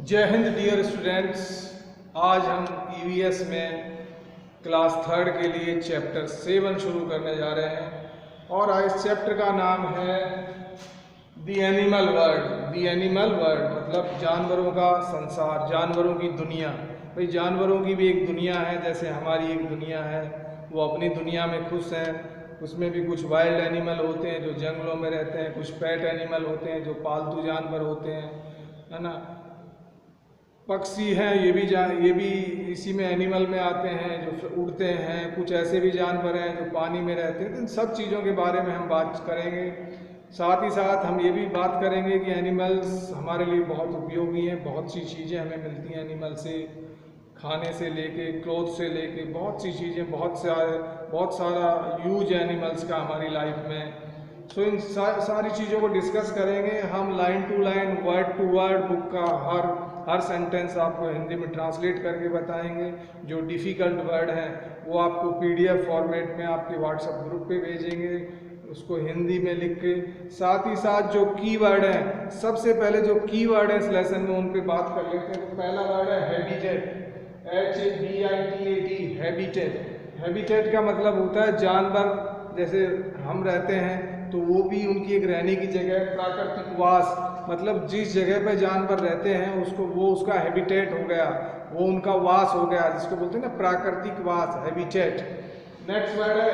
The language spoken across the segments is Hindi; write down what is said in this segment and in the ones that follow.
जय हिंद डियर स्टूडेंट्स। आज हम ईवीएस में क्लास थर्ड के लिए चैप्टर 7 शुरू करने जा रहे हैं और आज इस चैप्टर का नाम है the animal world. The animal world मतलब जानवरों का संसार, जानवरों की दुनिया। भाई जानवरों की भी एक दुनिया है, जैसे हमारी एक दुनिया है। वो अपनी दुनिया में खुश हैं। उसमें भी कुछ वाइल्ड एनिमल होते हैं जो जंगलों में रहते हैं, कुछ पेट एनिमल होते हैं जो पालतू जानवर होते हैं, है ना। पक्षी हैं, ये भी इसी में एनिमल में आते हैं जो उड़ते हैं। कुछ ऐसे भी जानवर हैं जो पानी में रहते हैं। तो इन सब चीज़ों के बारे में हम बात करेंगे। साथ ही साथ हम ये भी बात करेंगे कि एनिमल्स हमारे लिए बहुत उपयोगी हैं। बहुत सी चीज़ें हमें मिलती हैं एनिमल से, खाने से लेके, क्लोथ से लेके, बहुत सी चीज़ें, बहुत सारा यूज एनिमल्स का हमारी लाइफ में। सो इन सारी चीज़ों को डिस्कस करेंगे हम line to line, word to word. Book का हर सेंटेंस आपको हिंदी में ट्रांसलेट करके बताएंगे। जो डिफ़िकल्ट वर्ड हैं वो आपको पीडीएफ फॉर्मेट में आपके व्हाट्सएप ग्रुप पे भेजेंगे, उसको हिंदी में लिख के। साथ ही साथ जो कीवर्ड हैं, सबसे पहले जो कीवर्ड है इस लेसन में उन पे बात कर लेते हैं। तो पहला वर्ड है हैबिटेट, HABITAT, हैबिटेट। हैबिटेट का मतलब होता है जानवर जैसे हम रहते हैं तो वो भी उनकी एक रहने की जगह, प्राकृतिक वास, मतलब जिस जगह पे जानवर रहते हैं उसका हैबिटेट हो गया, वो उनका वास हो गया, जिसको बोलते हैं ना प्राकृतिक वास, हैबिटेट। नेक्स्ट वर्ड है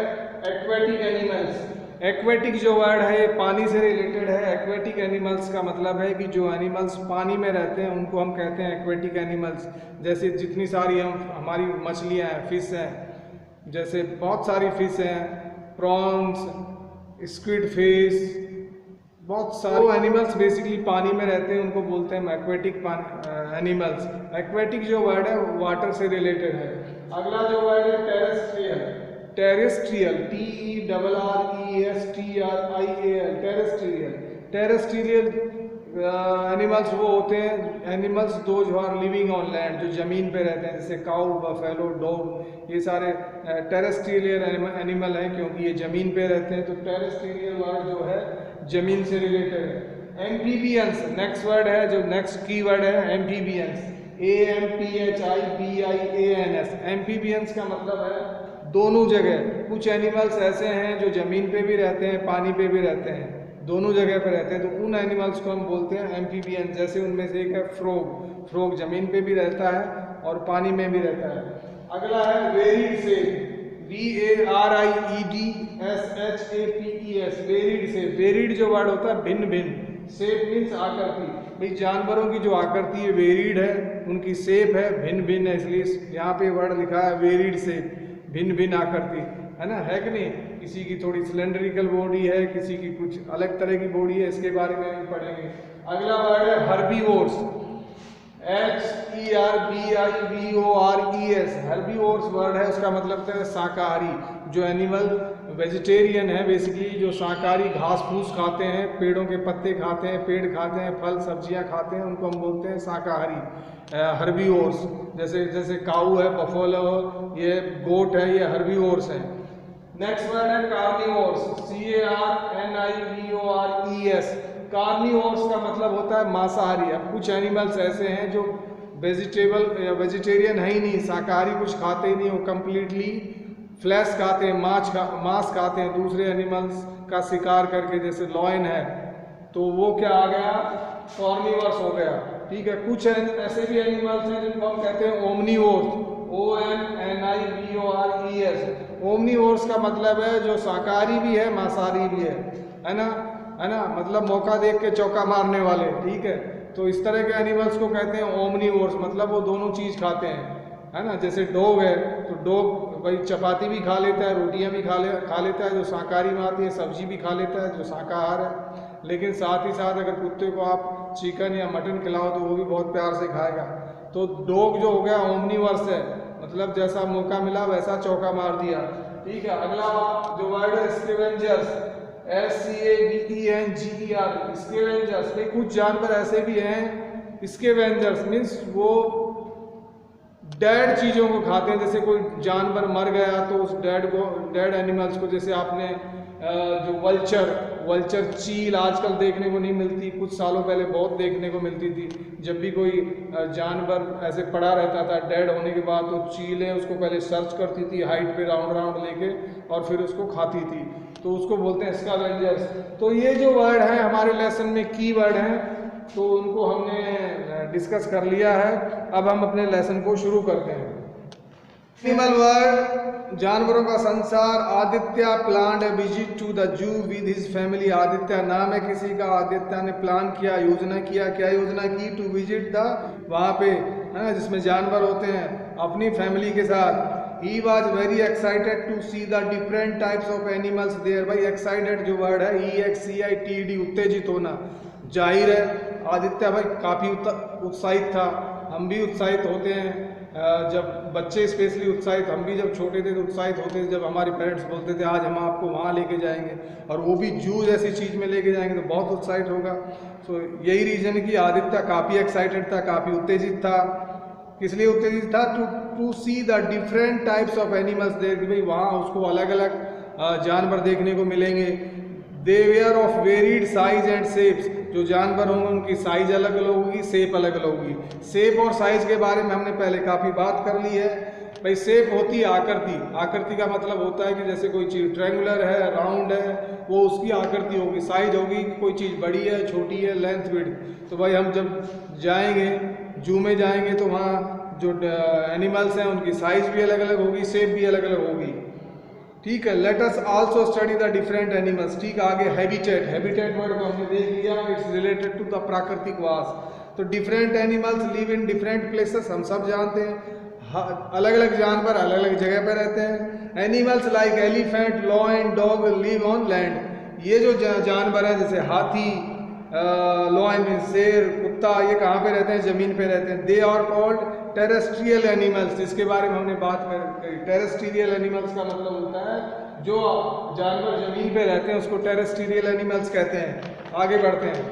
एक्वेटिक एनिमल्स। एक्वेटिक जो वर्ड है ये पानी से रिलेटेड है। एक्वेटिक एनिमल्स का मतलब है कि जो एनिमल्स पानी में रहते हैं उनको हम कहते हैं एक्वेटिक एनिमल्स। जैसे जितनी सारी हमारी मछलियाँ हैं, फिश हैं, जैसे बहुत सारी फिश हैं, प्रॉन्स, स्क्विड फिश, बहुत सारे एनिमल्स बेसिकली पानी में रहते हैं, उनको बोलते हैं एक्वेटिक एनिमल्स। एक्वेटिक जो वर्ड है वाटर से रिलेटेड है। अगला जो वर्ड है terrestrial. Terrestrial, TERRESTRIAL, terrestrial. Terrestrial animals वो होते हैं, animals those who are living on land, जो ज़मीन पे रहते हैं, जैसे काऊ, बफेलो, डॉग, ये सारे टेरेस्ट्रियल एनिमल हैं क्योंकि ये ज़मीन पे रहते हैं। तो टेरेस्ट्रियल वर्ड जो है ज़मीन से रिलेटेड है। एम्फीबियंस नेक्स्ट वर्ड है, जो नेक्स्ट की वर्ड है एम्फीबियंस, AMPHIBIANS। एम्फीबियंस का मतलब है दोनों जगह। कुछ एनिमल्स ऐसे हैं जो ज़मीन पे भी रहते हैं, पानी पे भी रहते हैं, दोनों जगह पे रहते हैं, तो उन एनिमल्स को हम बोलते हैं एम्फीबियन। जैसे उनमें से एक है फ्रॉग। फ्रॉग ज़मीन पे भी रहता है और पानी में भी रहता है। अगला है वेरिड सेप, VARIEDSHAPES, वेरिड सेप। वेरिड जो वर्ड होता है भिन्न भिन्न, सेप मीन्स आकृति। भाई जानवरों की जो आकृति है वेरिड है, उनकी सेप है भिन्न भिन्न है, इसलिए यहाँ पे वर्ड लिखा है वेरिड सेप, भिन्न भिन्न आकृति, है ना, है कि नहीं। किसी की थोड़ी सिलेंड्रिकल बॉडी है, किसी की कुछ अलग तरह की बॉडी है, इसके बारे में भी पढ़ेंगे। अगला वर्ड है हर्बीवोर्स, HERBIVORES। हर्बीवोर्स वर्ड है, उसका मतलब है शाकाहारी। जो एनिमल वेजिटेरियन है बेसिकली, जो शाकाहारी घास फूस खाते हैं, पेड़ों के पत्ते खाते हैं, पेड़ खाते हैं, फल सब्जियां खाते हैं, उनको हम बोलते हैं शाकाहारी, हर्बीवोर्स। जैसे काऊ है, बफेलो, ये गोट है, ये हर्बीवोर्स हैं। नेक्स्ट वर्ड है कार्निवोर्स, CARNIVORES। कार्निवोर्स का मतलब होता है मांसाहारी। अब कुछ एनिमल्स ऐसे हैं जो वेजिटेरियन है ही नहीं, शाकाहारी कुछ खाते ही नहीं, वो कम्प्लीटली फ्लैश खाते हैं, मांस खाते हैं, दूसरे एनिमल्स का शिकार करके। जैसे लॉयन है तो वो क्या आ गया, कार्निवोर्स हो गया, ठीक है। कुछ ऐसे भी एनिमल्स हैं जिनको हम कहते हैं ओमनीवोर्स, OMNIVORES। ओमनीवोर्स का मतलब है जो शाकाहारी भी है, मांसाहारी भी है ना, मतलब मौका देख के चौका मारने वाले, ठीक है। तो इस तरह के एनिमल्स को कहते हैं ओमनीवोर्स, मतलब वो दोनों चीज़ खाते हैं, है ना। जैसे डॉग है तो डॉग भाई चपाती भी खा लेता है, रोटियां भी खा लेता है, जो शाकाहारी में आती है, सब्जी भी खा लेता है, जो शाकाहार है। लेकिन साथ ही साथ अगर कुत्ते को आप चिकन या मटन खिलाओ तो वो भी बहुत प्यार से खाएगा। तो डॉग जो हो गया ओमनीवर्स है, मतलब जैसा मौका मिला वैसा चौका मार दिया, ठीक है। अगला जो वर्ड है स्कैवेंजर्स, SCAVENGER, स्कैवेंजर्स। भाई कुछ जानवर ऐसे भी हैं, स्कैवेंजर्स मीन्स वो डेड चीज़ों को खाते हैं। जैसे कोई जानवर मर गया तो उस डेड एनिमल्स को, जैसे आपने जो वल्चर चील आजकल देखने को नहीं मिलती, कुछ सालों पहले बहुत देखने को मिलती थी। जब भी कोई जानवर ऐसे पड़ा रहता था डेड होने के बाद, तो चीलें उसको पहले सर्च करती थी हाइट पे राउंड लेके, और फिर उसको खाती थी, तो उसको बोलते हैं स्कैवेंजर्स। तो ये जो वर्ड है हमारे लेसन में की वर्ड हैं, तो उनको हमने डिस्कस कर लिया है। अब हम अपने लेसन को शुरू करते हैं। एनिमल वर्ड, जानवरों का संसार। Aditya planned a visit to the zoo with his family. Aditya नाम है किसी का, आदित्य ने प्लान किया, योजना किया, क्या योजना की? टू विजिट द, वहाँ पे है ना जिसमें जानवर होते हैं, अपनी फैमिली के साथ। He was very excited to see the different types of animals there। भाई excited जो वर्ड है, EXCITED, उत्तेजित होना। जाहिर है आदित्य भाई काफ़ी उत्साहित था, हम भी उत्साहित होते हैं जब बच्चे स्पेशली उत्साहित, हम भी जब छोटे थे तो उत्साहित होते थे जब हमारे पेरेंट्स बोलते थे आज हम आपको वहाँ लेके जाएंगे, और वो भी जू जैसी चीज़ में लेके जाएंगे तो बहुत उत्साहित होगा। सो यही रीज़न कि आदित्य काफ़ी एक्साइटेड था, काफ़ी उत्तेजित था। किस लिए उत्तेजित था? To see the different types of animals there, कि भाई वहाँ उसको अलग अलग जानवर देखने को मिलेंगे। They were of varied size and shapes, जो जानवर होंगे उनकी साइज अलग अलग होगी, शेप अलग अलग होगी। शेप और साइज के बारे में हमने पहले काफ़ी बात कर ली है। भाई शेप होती है आकृति, आकृति का मतलब होता है कि जैसे कोई चीज़ ट्रायंगुलर है, राउंड है, वो उसकी आकृति होगी। साइज होगी कि कोई चीज़ बड़ी है, छोटी है, लेंथ विड्थ। तो भाई हम जब जाएंगे जू में जाएंगे तो वहाँ जो एनिमल्स हैं उनकी साइज भी अलग अलग होगी, शेप भी अलग अलग होगी। ठीक है, let us also study the different animals. ठीक है, आगे हैबिटेट, हैबिटेट वर्ड को हमने देख लिया, इट्स रिलेटेड टू द प्राकृतिक वास। तो different animals live in different places, हम सब जानते हैं अलग अलग जानवर अलग अलग जगह पर रहते हैं। Animals like elephant, lion, dog live on land. ये जो जानवर हैं जैसे हाथी, लॉयन मीन्स शेर, कुत्ता, ये कहाँ पे रहते हैं? ज़मीन पे रहते हैं। They are called terrestrial animals, जिसके बारे में हमने बात करी। टेरेस्ट्रियल एनिमल्स का मतलब होता है जो जानवर ज़मीन पे रहते हैं उसको टेरेस्ट्रियल एनिमल्स कहते हैं। आगे बढ़ते हैं।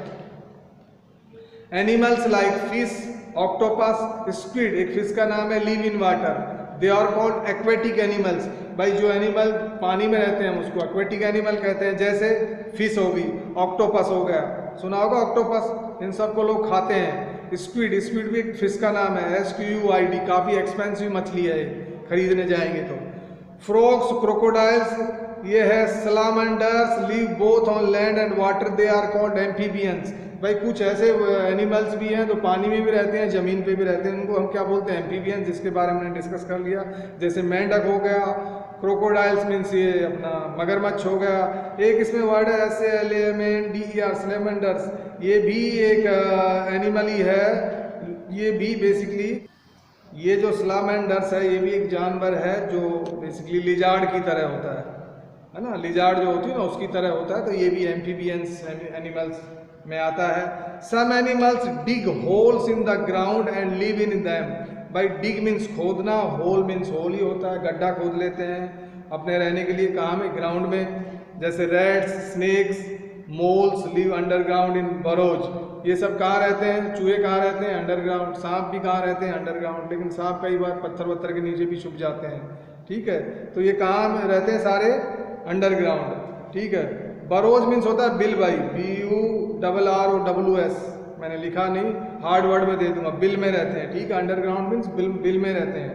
Animals like fish, octopus, squid, एक फिश का नाम है, live in water. They are called aquatic animals. भाई जो एनिमल पानी में रहते हैं उसको एक्वेटिक एनिमल कहते हैं। जैसे फिश होगी, ऑक्टोपस हो गया, सुना होगा ऑक्टोपस, इन सबको लोग खाते हैं। स्क्विड, स्क्विड भी एक फिश का नाम है, SQUID, काफ़ी एक्सपेंसिव मछली है खरीदने जाएंगे तो। फ्रॉग्स, क्रोकोडाइल्स, ये है। Salamanders live both on land and water, they are called amphibians. भाई कुछ ऐसे एनिमल्स भी हैं जो पानी में भी रहते हैं, ज़मीन पे भी रहते हैं, उनको हम क्या बोलते हैं? एम्फीबियंस, जिसके बारे में हमने डिस्कस कर लिया। जैसे मेंढक हो गया, क्रोकोडाइल्स मीन्स ये अपना मगरमच्छ हो गया। एक इसमें वर्ड है SALAMANDER, स्लेमेंडर्स, ये भी एक एनिमल ही है। ये भी बेसिकली, ये जो स्लामेंडर्स है ये भी एक जानवर है जो बेसिकली लिजार्ड की तरह होता है ना, लिजार्ड जो होती है ना उसकी तरह होता है। तो ये भी एम्फीबियंस एनिमल्स में आता है। Some animals dig holes in the ground and live in them. भाई डिग मीन्स खोदना, होल मीन्स होल ही होता है, गड्ढा खोद लेते हैं अपने रहने के लिए। कहाँ में? ग्राउंड में। जैसे rats, snakes, moles live underground in burrows. ये सब कहाँ रहते हैं? चूहे कहाँ रहते हैं? अंडरग्राउंड। सांप भी कहाँ रहते हैं? अंडरग्राउंड। लेकिन सांप कई बार पत्थर वत्थर के नीचे भी छुप जाते हैं। ठीक है, तो ये कहाँ में रहते हैं? सारे अंडरग्राउंड। ठीक है, बरोज मीन्स होता है बिल। भाई BURROWS, मैंने लिखा नहीं, हार्ड वर्ड में दे दूंगा, बिल में रहते हैं। ठीक है, अंडरग्राउंड मीन्स बिल में रहते हैं।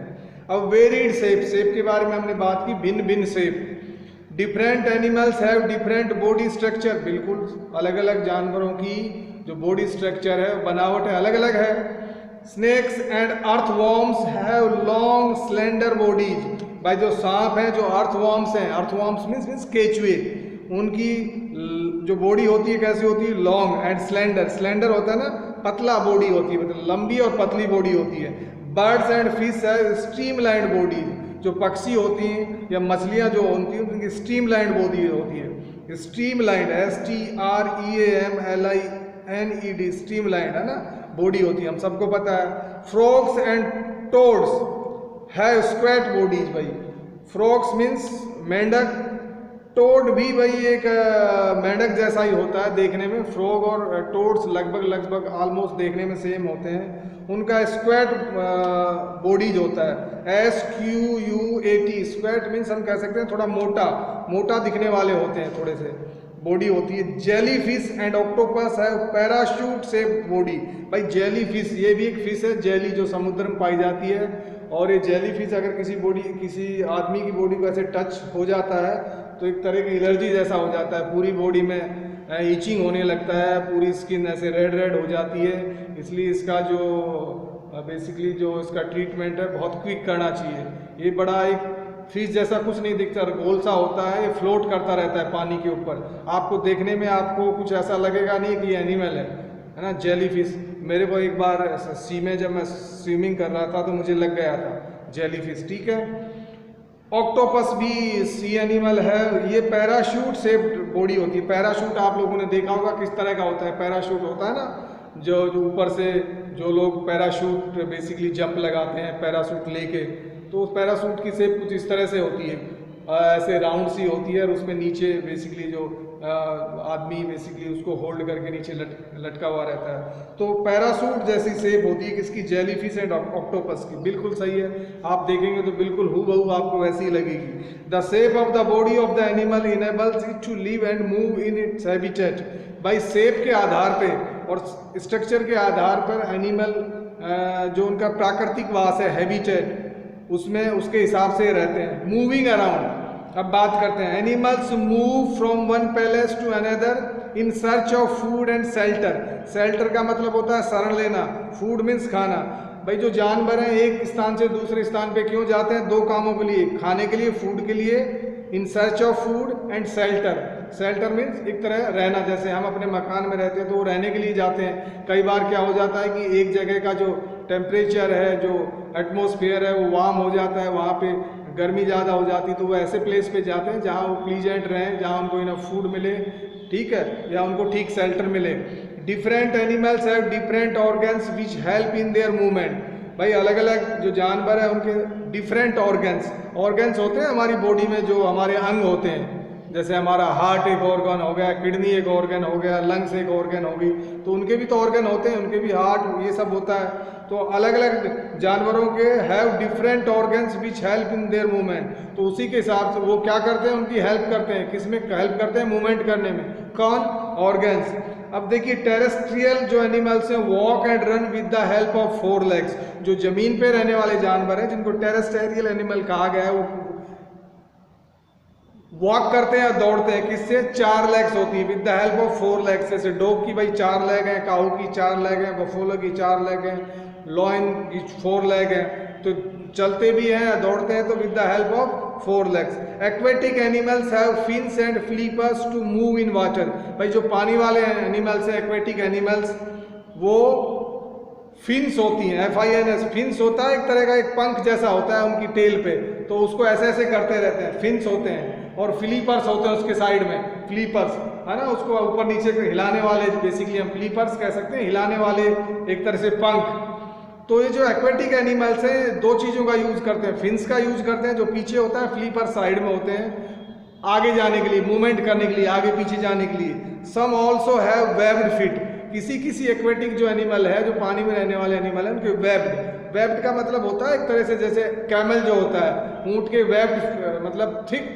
अब वेरिड शेप, शेप के बारे में हमने बात की, भिन्न भिन्न shape. Different animals have different body structure, बिल्कुल अलग अलग जानवरों की जो बॉडी स्ट्रक्चर है, बनावट है, अलग अलग है। Snakes and earthworms have long slender bodies. भाई जो सांप हैं, जो अर्थवॉर्म्स हैं, अर्थवॉर्म्स मीन्स केचुए, उनकी जो बॉडी होती है कैसी होती है? Long and slender. स्लेंडर होता है ना, पतला बॉडी होती है, मतलब लंबी और पतली बॉडी होती है। बर्ड्स एंड फिश है स्ट्रीमलाइंड बॉडी। जो पक्षी होती हैं या मछलियाँ जो होती हैं उनकी स्ट्रीमलाइंड बॉडी होती है। स्ट्रीमलाइंड, STREAMLINED, स्ट्रीमलाइंड है ना, बॉडी होती है, हम सबको पता है। फ्रॉग्स एंड टोड्स है स्क्वैट बॉडीज। भाई फ्रॉग्स मीन्स मेंढक, टोड भी भाई एक मेंढक जैसा ही होता है देखने में। फ्रॉग और टोड्स लगभग ऑलमोस्ट देखने में सेम होते हैं। उनका स्क्वैट बॉडीज होता है, SQUAT। स्क्वैट मीन्स हम कह सकते हैं थोड़ा मोटा दिखने वाले होते हैं, थोड़े से बॉडी होती है। जेली फिश एंड ऑक्टोपस है पैराशूट से बॉडी। भाई जेली फिश ये भी एक फिश है, जेली जो समुद्र में पाई जाती है। और ये जेली फिश अगर किसी आदमी की बॉडी को ऐसे टच हो जाता है तो एक तरह की एलर्जी जैसा हो जाता है, पूरी बॉडी में ईचिंग होने लगता है, पूरी स्किन ऐसे रेड हो जाती है। इसलिए इसका जो बेसिकली जो इसका ट्रीटमेंट है बहुत क्विक करना चाहिए। ये बड़ा एक फिश जैसा कुछ नहीं दिखता, गोल सा होता है, ये फ्लोट करता रहता है पानी के ऊपर। आपको देखने में आपको कुछ ऐसा लगेगा नहीं कि ये एनिमल है ना, जेली फिश। मेरे को एक बार सी में जब मैं स्विमिंग कर रहा था तो मुझे लग गया था जेली फिश, ठीक है। ऑक्टोपस भी सी एनिमल है। ये पैराशूट से बॉडी होती है। पैराशूट आप लोगों ने देखा होगा किस तरह का होता है। पैराशूट होता है ना जो ऊपर से जो लोग पैराशूट बेसिकली जंप लगाते हैं पैराशूट लेके, तो उस पैराशूट की शेप कुछ इस तरह से होती है, ऐसे राउंड सी होती है और उसमें नीचे बेसिकली जो आदमी बेसिकली उसको होल्ड करके नीचे लटका हुआ रहता है। तो पैराशूट जैसी शेप होती है किसकी, जेलीफिश एंड ऑक्टोपस की। बिल्कुल सही है, आप देखेंगे तो बिल्कुल हूबहू आपको वैसी ही लगेगी। The shape of the body of the animal enables it to live and move in its habitat. भाई शेप के आधार पे और स्ट्रक्चर के आधार पर एनिमल जो उनका प्राकृतिक वास है, हैबिटेट, उसमें उसके हिसाब से रहते हैं। मूविंग अराउंड, अब बात करते हैं। Animals move from one place to another in search of food and shelter. Shelter का मतलब होता है शरण लेना, फूड मीन्स खाना। भाई जो जानवर हैं एक स्थान से दूसरे स्थान पे क्यों जाते हैं, दो कामों के लिए, खाने के लिए, फूड के लिए। इन search of food and shelter. Shelter means एक तरह रहना, जैसे हम अपने मकान में रहते हैं तो वो रहने के लिए जाते हैं। कई बार क्या हो जाता है कि एक जगह का जो टेम्परेचर है, जो एटमॉस्फेयर है वो वार्म हो जाता है, वहाँ पे गर्मी ज़्यादा हो जाती है, तो वो ऐसे प्लेस पे जाते हैं जहाँ वो प्लीजेंट रहें, जहाँ उनको इनफ फूड मिले, ठीक है, या उनको ठीक शेल्टर मिले। Different animals have different organs which help in their movement. भाई अलग अलग जो जानवर है उनके डिफरेंट ऑर्गन्स होते हैं हमारी बॉडी में, जो हमारे अंग होते हैं। जैसे हमारा हार्ट एक ऑर्गन हो गया, किडनी एक ऑर्गन हो गया, लंग्स एक ऑर्गन होगी, तो उनके भी तो ऑर्गन होते हैं, उनके भी हार्ट ये सब होता है। तो अलग अलग जानवरों के have different organs which help in their movement. तो उसी के हिसाब से वो क्या करते हैं, उनकी हेल्प करते हैं। किस में हेल्प करते हैं, मूवमेंट करने में। कौन, ऑर्गन्स। अब देखिए टेरेस्ट्रियल जो एनिमल्स हैं walk and run with the help of 4 legs। जो जमीन पे रहने वाले जानवर हैं जिनको टेरेस्ट्रियल एनिमल कहा गया है, वो वॉक करते हैं, दौड़ते हैं, किससे, 4 legs होती है, with the help of 4 legs। जैसे डॉग की भाई 4 leg है, काऊ की 4 leg है, बफेलो की 4 leg है, लॉयन की 4 leg है। तो चलते भी हैं, दौड़ते हैं, तो with the help of 4 legs। Aquatic animals have fins and flippers to move in water. भाई जो पानी वाले एनिमल्स हैं, एक्वेटिक एनिमल्स, वो फिन्स होती हैं, FINS। फिन्स होता है एक तरह का, एक पंख जैसा होता है उनकी टेल पे, तो उसको ऐसे ऐसे करते रहते हैं, फिन्स होते हैं। और फ्लिपर्स होते हैं उसके साइड में, फ्लिपर्स है ना, उसको ऊपर नीचे हिलाने वाले, बेसिकली हम फ्लिपर्स कह सकते हैं, हिलाने वाले एक तरह से पंख। तो ये जो एक्वेटिक एनिमल्स हैं दो चीज़ों का यूज करते हैं, फिन्स का यूज करते हैं जो पीछे होता है, फ्लिपर साइड में होते हैं आगे जाने के लिए, मूवमेंट करने के लिए, आगे पीछे जाने के लिए। सम ऑल्सो हैव वेब्ड फिट। किसी एक्वेटिक जो एनिमल है, जो पानी में रहने वाले एनिमल है, उनके वेब्ड का मतलब होता है एक तरह से, जैसे कैमल जो होता है, ऊँट के वेब्ड मतलब थिक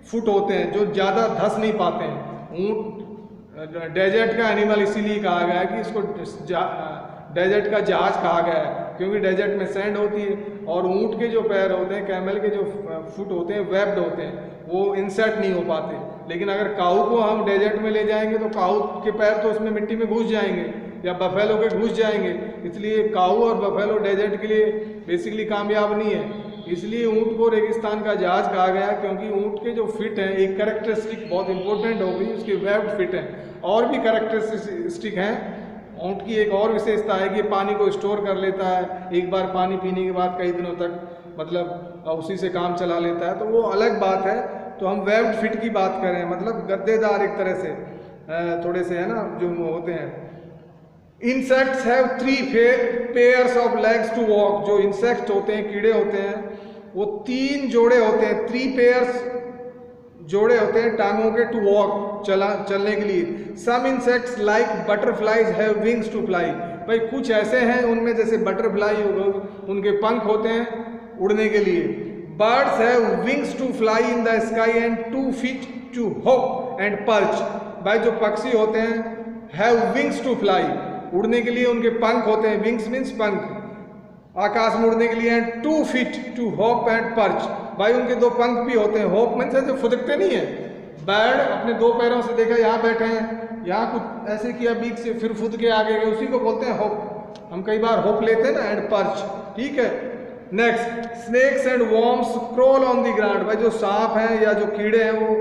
फुट होते हैं जो ज़्यादा धस नहीं पाते हैं। ऊँट डेजर्ट का एनिमल इसीलिए कहा गया है कि इसको डेजर्ट का जहाज कहा गया है, क्योंकि डेजर्ट में सैंड होती है। और ऊँट के जो पैर होते हैं, कैमल के जो फुट होते हैं, वेब्ड होते हैं, वो इंसर्ट नहीं हो पाते। लेकिन अगर काऊ को हम डेजर्ट में ले जाएंगे तो काऊ के पैर तो उसमें मिट्टी में घुस जाएंगे, या बफेलो के घुस जाएंगे। इसलिए काऊ और बफेलो डेजर्ट के लिए बेसिकली कामयाब नहीं है। इसलिए ऊँट को रेगिस्तान का जहाज कहा गया, क्योंकि ऊँट के जो फिट हैं, एक कैरेक्टरिस्टिक बहुत इंपॉर्टेंट हो गई, उसके वेब्ड फिट हैं। और भी कैरेक्टरिस्टिक हैं। ऊँट की एक और विशेषता है कि पानी को स्टोर कर लेता है, एक बार पानी पीने के बाद कई दिनों तक मतलब उसी से काम चला लेता है, तो वो अलग बात है। तो हम वेब्ड फिट की बात करें, मतलब गद्देदार एक तरह से थोड़े से है ना जो होते हैं। Insects have 3 pairs of legs to walk. जो इंसेक्ट होते हैं, कीड़े होते हैं, वो 3 जोड़े होते हैं, 3 pairs जोड़े होते हैं टांगों के, टू वॉक, चलने के लिए। Some insects like butterflies have wings to fly. भाई कुछ ऐसे हैं उनमें, जैसे बटरफ्लाई हो गए, उनके पंख होते हैं उड़ने के लिए। Birds have wings to fly in the sky and 2 feet to hop and perch. भाई जो पक्षी होते हैं हैव विंग्स टू फ्लाई, उड़ने के लिए उनके पंख होते हैं, विंग्स मीन्स पंख, आकाश में उड़ने के लिए, and 2 feet to hop and perch. भाई उनके 2 पंख भी होते हैं, हॉप मीन्स जो फुदकते नहीं है, बर्ड अपने 2 पैरों से देखा यहाँ बैठे हैं, यहाँ कुछ ऐसे किया बीक से, फिर फुद के आगे गए, उसी को बोलते हैं हॉप। हम कई बार हॉप लेते हैं ना, एंड पर्च, ठीक है। Next, snakes and worms crawl on the ground. भाई जो सांप हैं या जो कीड़े हैं वो,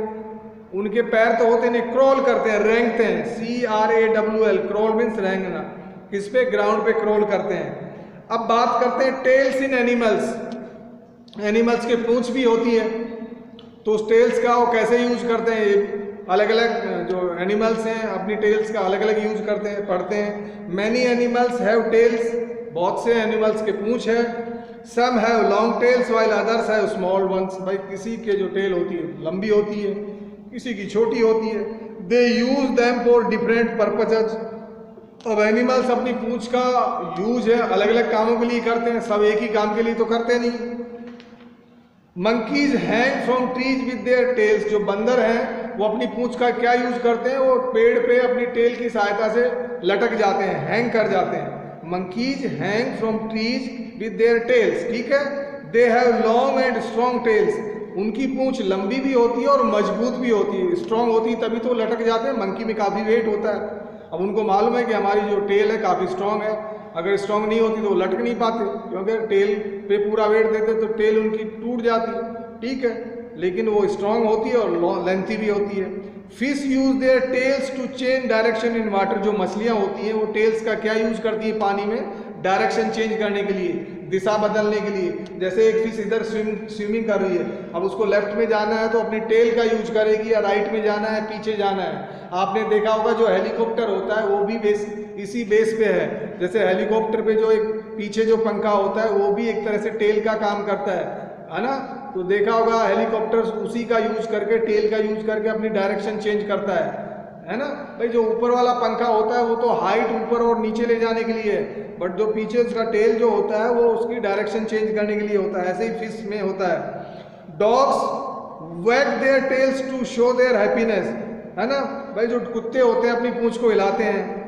उनके पैर तो होते नहीं, क्रोल करते हैं, रेंगते हैं, CRAWL, क्रोल मीन्स रेंगना। किस पे? ग्राउंड पे क्रोल करते हैं। अब बात करते हैं टेल्स इन एनिमल्स। एनिमल्स के पूंछ भी होती है, तो उस टेल्स का वो कैसे यूज करते हैं, अलग अलग जो एनिमल्स हैं अपनी टेल्स का अलग अलग यूज करते हैं, पढ़ते हैं। मैनी एनिमल्स हैव टेल्स, बहुत से एनिमल्स के पूंछ है। Some have long tails while others have small ones. भाई किसी के जो टेल होती है लंबी होती है, किसी की छोटी होती है। They use them for different purposes. अब एनिमल्स अपनी पूंछ का यूज है अलग अलग कामों के लिए करते हैं, सब एक ही काम के लिए तो करते नहीं। Monkeys hang from trees with their tales. जो बंदर हैं वो अपनी पूंछ का क्या यूज करते हैं, वो पेड़ पे अपनी टेल की सहायता से लटक जाते हैं, हैंग कर जाते हैं। Monkeys hang from trees with their tails, ठीक है। They have long and strong tails. उनकी पूंछ लंबी भी होती है और मजबूत भी होती है, स्ट्रॉन्ग होती है तभी तो लटक जाते हैं। मंकी में काफ़ी वेट होता है। अब उनको मालूम है कि हमारी जो टेल है काफ़ी स्ट्रॉन्ग है, अगर स्ट्रॉन्ग नहीं होती तो वो लटक नहीं पाते, क्योंकि टेल पे पूरा वेट देते तो टेल उनकी टूट जाती, ठीक है। लेकिन वो स्ट्रॉन्ग होती है और लेंथी भी होती है। Fish use their tails to change direction in water. जो मछलियाँ होती हैं वो टेल्स का क्या यूज करती है पानी में, डायरेक्शन चेंज करने के लिए, दिशा बदलने के लिए। जैसे एक फिश इधर स्विमिंग कर रही है, अब उसको लेफ्ट में जाना है तो अपनी टेल का यूज करेगी, या राइट में जाना है, पीछे जाना है। आपने देखा होगा जो हेलीकॉप्टर होता है वो भी इसी बेस पे है। जैसे हेलीकॉप्टर पे जो एक पीछे जो पंखा होता है वो भी एक तरह से टेल का काम करता है ना। तो देखा होगा हेलीकॉप्टर उसी का यूज करके, टेल का यूज करके अपनी डायरेक्शन चेंज करता है ना। भाई जो ऊपर वाला पंखा होता है वो तो हाइट ऊपर और नीचे ले जाने के लिए है, बट जो पीछे उसका टेल जो होता है वो उसकी डायरेक्शन चेंज करने के लिए होता है। ऐसे ही फिश में होता है। Dogs wag their tails to show their happiness, है ना। भाई जो कुत्ते होते हैं अपनी पूंछ को हिलाते हैं,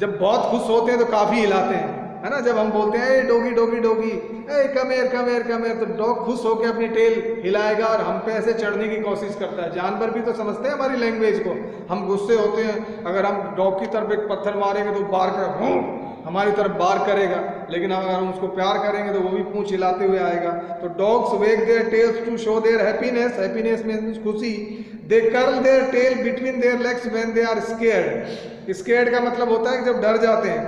जब बहुत खुश होते हैं तो काफ़ी हिलाते हैं, है ना। जब हम बोलते हैं ए डॉगी डॉगी डॉगी, ए come here come here come here, तो डॉग खुश होकर अपनी टेल हिलाएगा और हम पे ऐसे चढ़ने की कोशिश करता है। जानवर भी तो समझते हैं हमारी लैंग्वेज को। हम गुस्से होते हैं, अगर हम डॉग की तरफ एक पत्थर मारेंगे तो बार कर हमारी तरफ बार करेगा, लेकिन अगर हम उसको प्यार करेंगे तो वो भी पूंछ हिलाते हुए आएगा। तो dogs wag their tails to show their happiness, happiness means खुशी। They curl their tail between their legs when they are scared. Scared का मतलब होता है कि जब डर जाते हैं,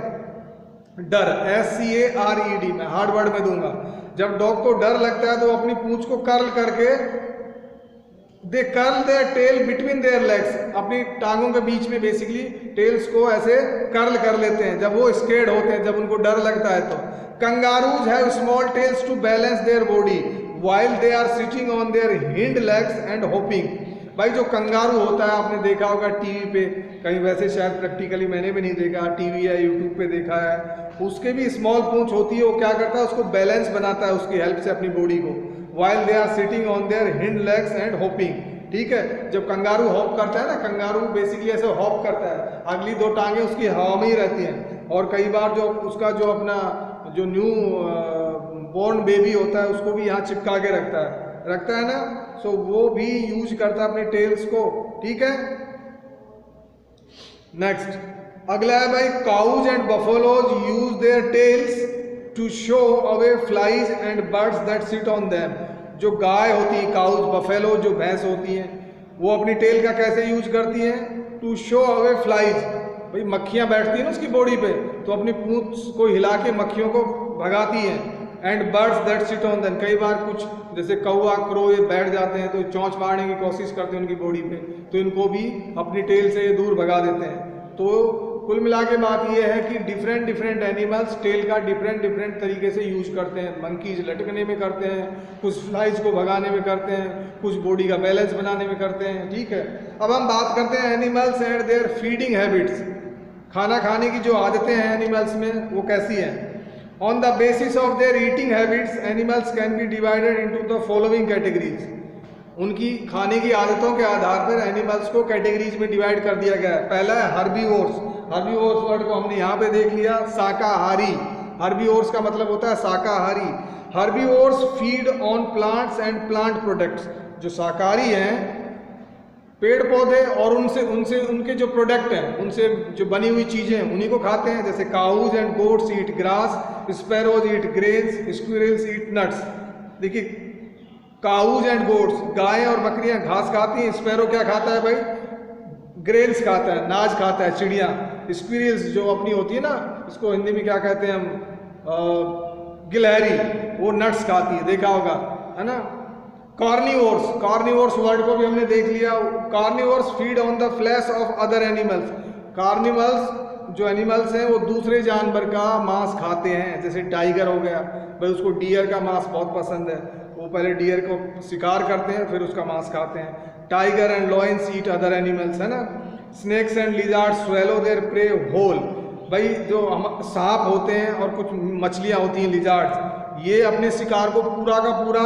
डर, SCARED, मैं हार्ड वर्ड में दूंगा। जब डॉग को डर लगता है तो अपनी पूंछ को कर्ल करके, they curl their tail between their legs, अपनी टांगों के बीच में बेसिकली टेल्स को ऐसे कर्ल कर लेते हैं जब वो स्केर्ड होते हैं, जब उनको डर लगता है तो। Kangaroos have small tails to balance their body while they are sitting on their hind legs and hopping. भाई जो कंगारू होता है आपने देखा होगा टीवी पे, कहीं वैसे शायद प्रैक्टिकली मैंने भी नहीं देखा, टीवी या यूट्यूब पे देखा है, उसके भी स्मॉल पूंछ होती है। वो क्या करता है, उसको बैलेंस बनाता है उसकी हेल्प से अपनी बॉडी को, while they are sitting on their hind legs and hopping, ठीक है। जब कंगारू हॉप करता है ना, कंगारू बेसिकली ऐसे हॉप करता है, अगली 2 टांगे उसकी हवा में ही रहती हैं, और कई बार जो उसका जो अपना जो न्यू बॉर्न बेबी होता है उसको भी यहाँ चिपका के रखता है ना। सो वो भी यूज करता है अपने टेल्स को, ठीक है। नेक्स्ट अगला है भाई, cows and buffaloes use their tails to shoo away flies and birds that sit on them. जो गाय होती है, काउज, बफेलो जो भैंस होती हैं, वो अपनी टेल का कैसे यूज करती हैं, टू शो अवे फ्लाइज। भाई मक्खियाँ बैठती हैं ना उसकी बॉडी पे, तो अपनी पूंछ को हिला के मक्खियों को भगाती हैं। And birds that sit on them, कई बार कुछ जैसे कौवा, क्रो, ये बैठ जाते हैं तो चोंच मारने की कोशिश करते हैं उनकी बॉडी पे, तो इनको भी अपनी टेल से दूर भगा देते हैं। तो कुल मिला के बात ये है कि डिफरेंट डिफरेंट एनिमल्स टेल का डिफरेंट डिफरेंट तरीके से यूज करते हैं। मंकीज लटकने में करते हैं, कुछ फ्लाइज को भगाने में करते हैं, कुछ बॉडी का बैलेंस बनाने में करते हैं। ठीक है, अब हम बात करते हैं animals and their feeding habits. खाना खाने की जो आदतें हैं एनिमल्स में वो कैसी हैं। On the basis of their eating habits animals can be divided into the following categories. उनकी खाने की आदतों के आधार पर एनिमल्स को कैटेगरीज में डिवाइड कर दिया गया है। पहला है हर्बीवोर्स। हर्बीवोर्स वर्ड को हमने यहाँ पे देख लिया, शाकाहारी। हर्बीवोर्स का मतलब होता है शाकाहारी। Herbivores feed on plants and plant products. जो शाकाहारी हैं, पेड़ पौधे और उनसे उनसे उनके जो प्रोडक्ट हैं, उनसे जो बनी हुई चीज़ें हैं उन्हीं को खाते हैं। जैसे cause and goats eat grass, sparrows eat grains, squirrels eat nuts. देखिए, काउज एंड गोट्स, गायें और बकरियां घास खाती हैं। स्पैरो क्या खाता है भाई? ग्रेन्स खाता है, नाज खाता है, चिड़िया। स्क्विरल्स जो अपनी होती है ना, इसको हिंदी में क्या कहते हैं हम, गिलहरी, वो नट्स खाती है, देखा होगा, है ना। कार्निवोर्स, कार्निवोर्स वर्ड को भी हमने देख लिया। Carnivores feed on the flash of other animals. Carnivals जो एनिमल्स हैं वो दूसरे जानवर का मांस खाते हैं। जैसे टाइगर हो गया भाई, उसको डियर का मांस बहुत पसंद है, वो पहले डियर को शिकार करते हैं फिर उसका मांस खाते हैं। Tiger and lions eat other animals, है ना। Snakes and lizards swallow their prey whole. भाई जो सांप होते हैं और कुछ मछलियाँ होती हैं लिजार्ड्स, ये अपने शिकार को पूरा का पूरा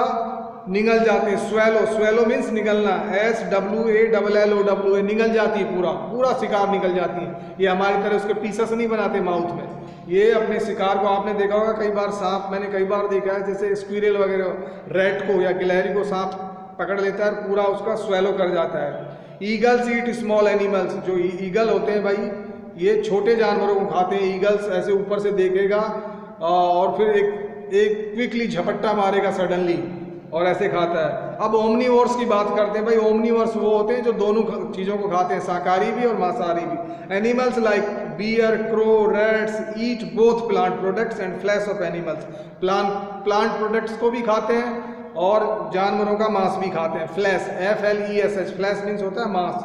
निगल जाते हैं। स्वेलो, स्वेलो मीन्स निगलना, SWALLOW, निगल जाती है, पूरा पूरा शिकार निकल जाती है। ये हमारी तरह उसके पीसेस नहीं बनाते माउथ में, ये अपने शिकार को, आपने देखा होगा कई बार सांप, मैंने कई बार देखा है, जैसे स्क्विरल वगैरह रैट को या गिलहरी को सांप पकड़ लेता है, पूरा उसका स्वेलो कर जाता है। Eagles eat small animals. जो ईगल होते हैं भाई, ये छोटे जानवरों को खाते हैं। ईगल्स ऐसे ऊपर से देखेगा और फिर एक क्विकली झपट्टा मारेगा सडनली और ऐसे खाता है। अब ओमनीवोर्स की बात करते हैं भाई। ओमनीवोर्स वो होते हैं जो दोनों चीज़ों को खाते हैं, शाकाहारी भी और मांसाहारी भी। Animals like bear, crow, rats eat both plant products and flesh of animals. Plant products को भी खाते हैं और जानवरों का मांस भी खाते हैं। फ्लैश, FLESH, फ्लैश मीन्स होता है मांस।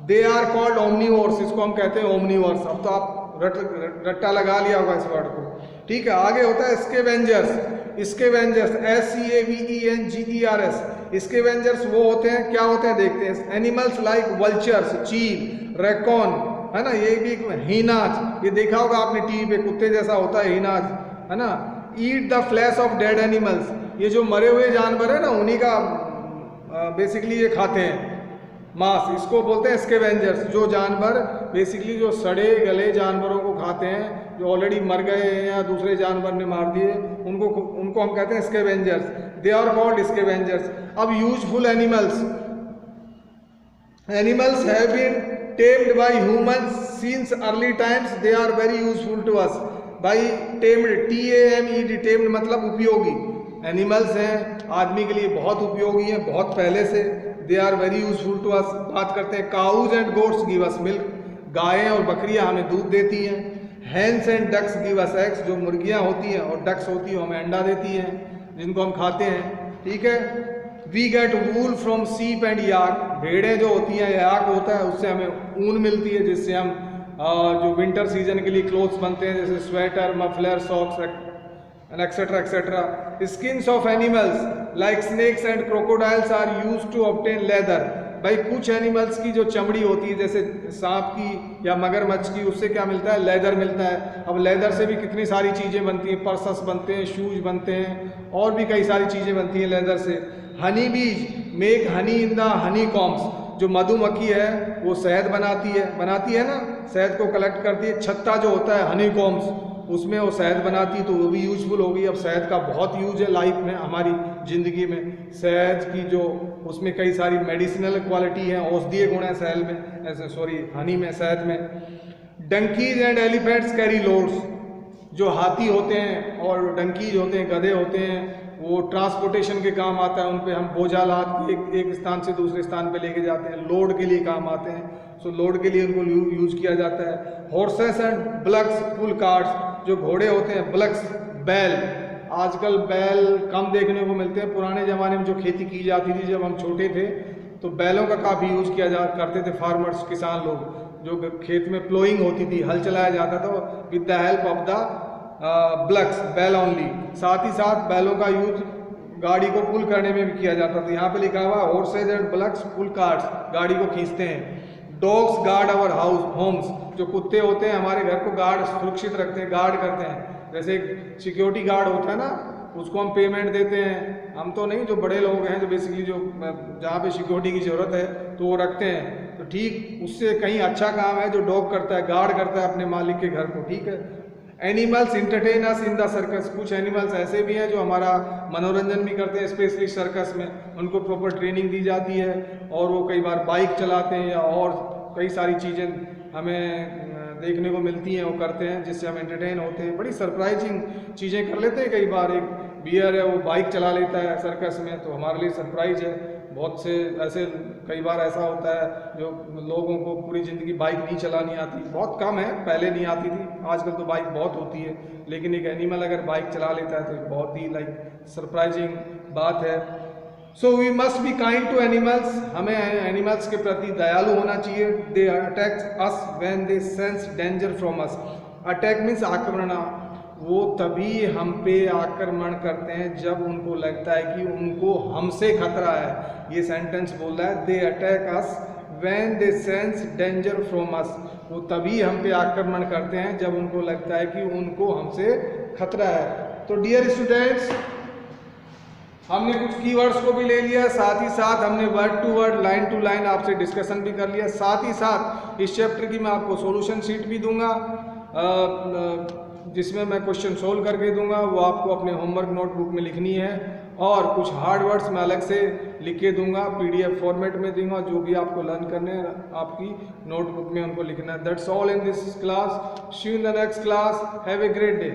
दे आर कॉल्ड ओमनीवोर्स, इसको हम कहते हैं ओमनीवोर्स। अब तो आप रट्टा लगा लिया होगा इस वर्ड को। ठीक है, आगे होता है स्केवेंजर्स। Scavengers, SCAVENGERS। स्केवेंजर्स वो होते हैं, क्या होते हैं देखते हैं। एनिमल्स लाइक वल्चर्स, चील, रैकॉन, है ना। ये भी हीनाज, ये देखा होगा आपने टीवी पे, कुत्ते जैसा होता है हीनाज, है ना। Eat the flash of dead animals. ये जो मरे हुए जानवर है ना, उन्हीं का बेसिकली ये खाते हैं मांस, इसको बोलते हैं स्केवेंजर्स। जो जानवर बेसिकली जो सड़े गले जानवरों को खाते हैं, जो ऑलरेडी मर गए हैं या दूसरे जानवर ने मार दिए, उनको हम कहते हैं scavengers. They are called scavengers. अब useful animals, animals have been tamed by humans since early times, they are very useful to us. भाई टेम्ड, TAMED, टेम्ड मतलब उपयोगी। एनिमल्स हैं, आदमी के लिए बहुत उपयोगी हैं, बहुत पहले से। They are very useful to us. बात करते हैं cows and goats give us milk. गायें और बकरियां हमें दूध देती हैं। Hens and ducks give us eggs. जो मुर्गियां होती हैं और डक्स होती हैं हमें अंडा देती हैं, जिनको हम खाते हैं। ठीक है। वी गेट वूल फ्रॉम सीप एंड याक। भेड़ें जो होती हैं, याक होता है, उससे हमें ऊन मिलती है, जिससे हम जो विंटर सीजन के लिए क्लोथ्स बनते हैं, जैसे sweater, muffler, socks and etc. Skins of animals like snakes and crocodiles are used to obtain leather. भाई कुछ एनिमल्स की जो चमड़ी होती है, जैसे सांप की या मगरमच्छ की, उससे क्या मिलता है? लेदर मिलता है। अब लेदर से भी कितनी सारी चीज़ें बनती हैं, पर्सस बनते हैं, शूज बनते हैं, और भी कई सारी चीज़ें बनती हैं लेदर से। Honey bees make honey in the honeycombs. जो मधुमक्खी है वो शहद बनाती है ना, शहद को कलेक्ट करती है। छत्ता जो होता है हनी कॉम्स, उसमें वो शहद बनाती, तो वो भी यूजफुल होगी। अब शहद का बहुत यूज है लाइफ में, हमारी ज़िंदगी में। शहद की जो उसमें कई सारी मेडिसिनल क्वालिटी है, औषधीय गुण है शहद में, हनी में, शहद में। Donkeys and elephants carry loads. जो हाथी होते हैं और डंकीज होते हैं, गधे होते हैं, वो ट्रांसपोर्टेशन के काम आता है। उन पे हम बोझा लाद के एक स्थान से दूसरे स्थान पे लेके जाते हैं, लोड के लिए काम आते हैं। सो लोड के लिए उनको यूज किया जाता है। Horses and bullocks pull carts. जो घोड़े होते हैं, ब्लक्स, बैल। आजकल बैल कम देखने को मिलते हैं। पुराने ज़माने में जो खेती की जाती थी, जब हम छोटे थे, तो बैलों का काफ़ी यूज़ किया करते थे फार्मर्स, किसान लोग। जो खेत में प्लोइंग होती थी, हल चलाया जाता था with the help of the blocks बैल ओनली। साथ ही साथ बैलों का यूज गाड़ी को पुल करने में भी किया जाता था। यहाँ पे लिखा हुआ horses and bullocks pull carts, गाड़ी को खींचते हैं। Dogs guard our house homes, जो कुत्ते होते हैं हमारे घर को गार्ड सुरक्षित रखते हैं, गार्ड करते हैं। जैसे एक सिक्योरिटी गार्ड होता है ना, उसको हम पेमेंट देते हैं, हम तो नहीं, जो बड़े लोग हैं जो बेसिकली जो जहाँ पे सिक्योरिटी की ज़रूरत है तो वो रखते हैं। तो ठीक उससे कहीं अच्छा काम है जो डॉग करता है, गार्ड करता है अपने मालिक के घर को, ठीक है। Animals entertain us in the circus, कुछ एनिमल्स ऐसे भी हैं जो हमारा मनोरंजन भी करते हैं, स्पेशली सर्कस में उनको प्रॉपर ट्रेनिंग दी जाती है और वो कई बार बाइक चलाते हैं या और कई सारी चीज़ें हमें देखने को मिलती हैं, वो करते हैं जिससे हम एंटरटेन होते हैं। बड़ी सरप्राइजिंग चीज़ें कर लेते हैं। कई बार एक बियर है वो बाइक चला लेता है सर्कस में, तो हमारे लिए सरप्राइज है। बहुत से ऐसे कई बार ऐसा होता है जो लोगों को पूरी ज़िंदगी बाइक नहीं चलानी आती, बहुत कम है, पहले नहीं आती थी, आजकल तो बाइक बहुत होती है, लेकिन एक एनिमल अगर बाइक चला लेता है तो बहुत ही सरप्राइजिंग बात है। So we must be kind to animals, हमें एनिमल्स के प्रति दयालु होना चाहिए। They attack us when they sense danger from us. Attack means आक्रमण, वो तभी हम पे आक्रमण करते हैं जब उनको लगता है कि उनको हमसे खतरा है। ये सेंटेंस बोल रहा है, दे attack us when they sense danger from अस। वो तभी हम पे आक्रमण करते हैं जब उनको लगता है कि उनको हमसे खतरा है। तो डियर स्टूडेंट्स, हमने कुछ कीवर्ड्स को भी ले लिया, साथ ही साथ हमने word to word, line to line आपसे डिस्कशन भी कर लिया। साथ ही साथ इस चैप्टर की मैं आपको सॉल्यूशन शीट भी दूंगा, जिसमें मैं क्वेश्चन सोल्व करके दूंगा, वो आपको अपने होमवर्क नोटबुक में लिखनी है। और कुछ हार्ड वर्ड्स मैं अलग से लिख के दूंगा, PDF फॉर्मेट में दूंगा, जो भी आपको लर्न करने हैं आपकी नोटबुक में उनको लिखना है। That's all in this class, see you in the next class, have a great day.